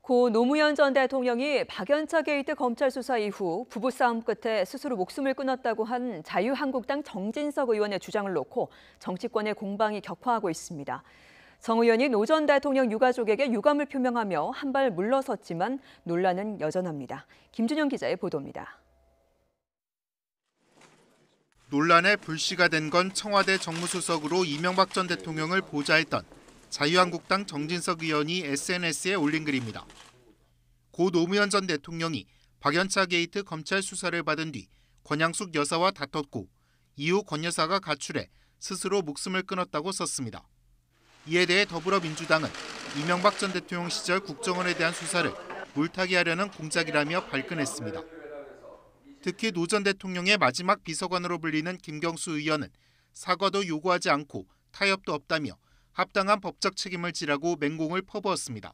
고 노무현 전 대통령이 박연차 게이트 검찰 수사 이후 부부싸움 끝에 스스로 목숨을 끊었다고 한 자유한국당 정진석 의원의 주장을 놓고 정치권의 공방이 격화하고 있습니다. 정 의원이 노 전 대통령 유가족에게 유감을 표명하며 한 발 물러섰지만 논란은 여전합니다. 김준영 기자의 보도입니다. 논란의 불씨가 된 건 청와대 정무수석으로 이명박 전 대통령을 보좌했던 자유한국당 정진석 의원이 SNS에 올린 글입니다. 고 노무현 전 대통령이 박연차 게이트 검찰 수사를 받은 뒤 권양숙 여사와 다퉜고 이후 권 여사가 가출해 스스로 목숨을 끊었다고 썼습니다. 이에 대해 더불어민주당은 이명박 전 대통령 시절 국정원에 대한 수사를 물타기 하려는 공작이라며 발끈했습니다. 특히 노 전 대통령의 마지막 비서관으로 불리는 김경수 의원은 사과도 요구하지 않고 타협도 없다며 합당한 법적 책임을 지라고 맹공을 퍼부었습니다.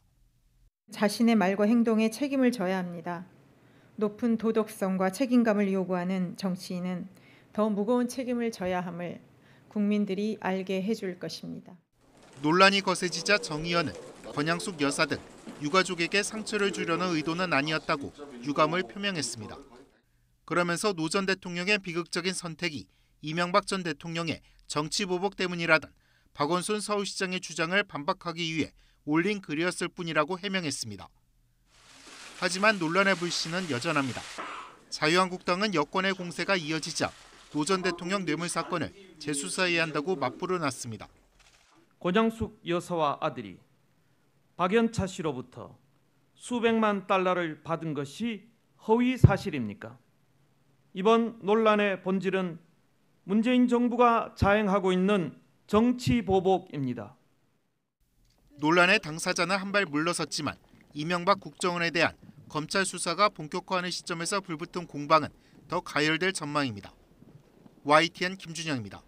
자신의 말과 행동에 책임을 져야 합니다. 높은 도덕성과 책임감을 요구하는 정치인은 더 무거운 책임을 져야 함을 국민들이 알게 해줄 것입니다. 논란이 거세지자 정 의원은 권양숙 여사 등 유가족에게 상처를 주려는 의도는 아니었다고 유감을 표명했습니다. 그러면서 노 전 대통령의 비극적인 선택이 이명박 전 대통령의 정치 보복 때문이라던 박원순 서울시장의 주장을 반박하기 위해 올린 글이었을 뿐이라고 해명했습니다. 하지만 논란의 불씨는 여전합니다. 자유한국당은 여권의 공세가 이어지자 노 전 대통령 뇌물 사건을 재수사해야 한다고 맞불을 놨습니다. 권양숙 여사와 아들이 박연차 씨로부터 수백만 달러를 받은 것이 허위 사실입니까? 이번 논란의 본질은 문재인 정부가 자행하고 있는 정치 보복입니다. 논란의 당사자는 한 발 물러섰지만 이명박 국정원에 대한 검찰 수사가 본격화하는 시점에서 불붙은 공방은 더 가열될 전망입니다. YTN 김준영입니다.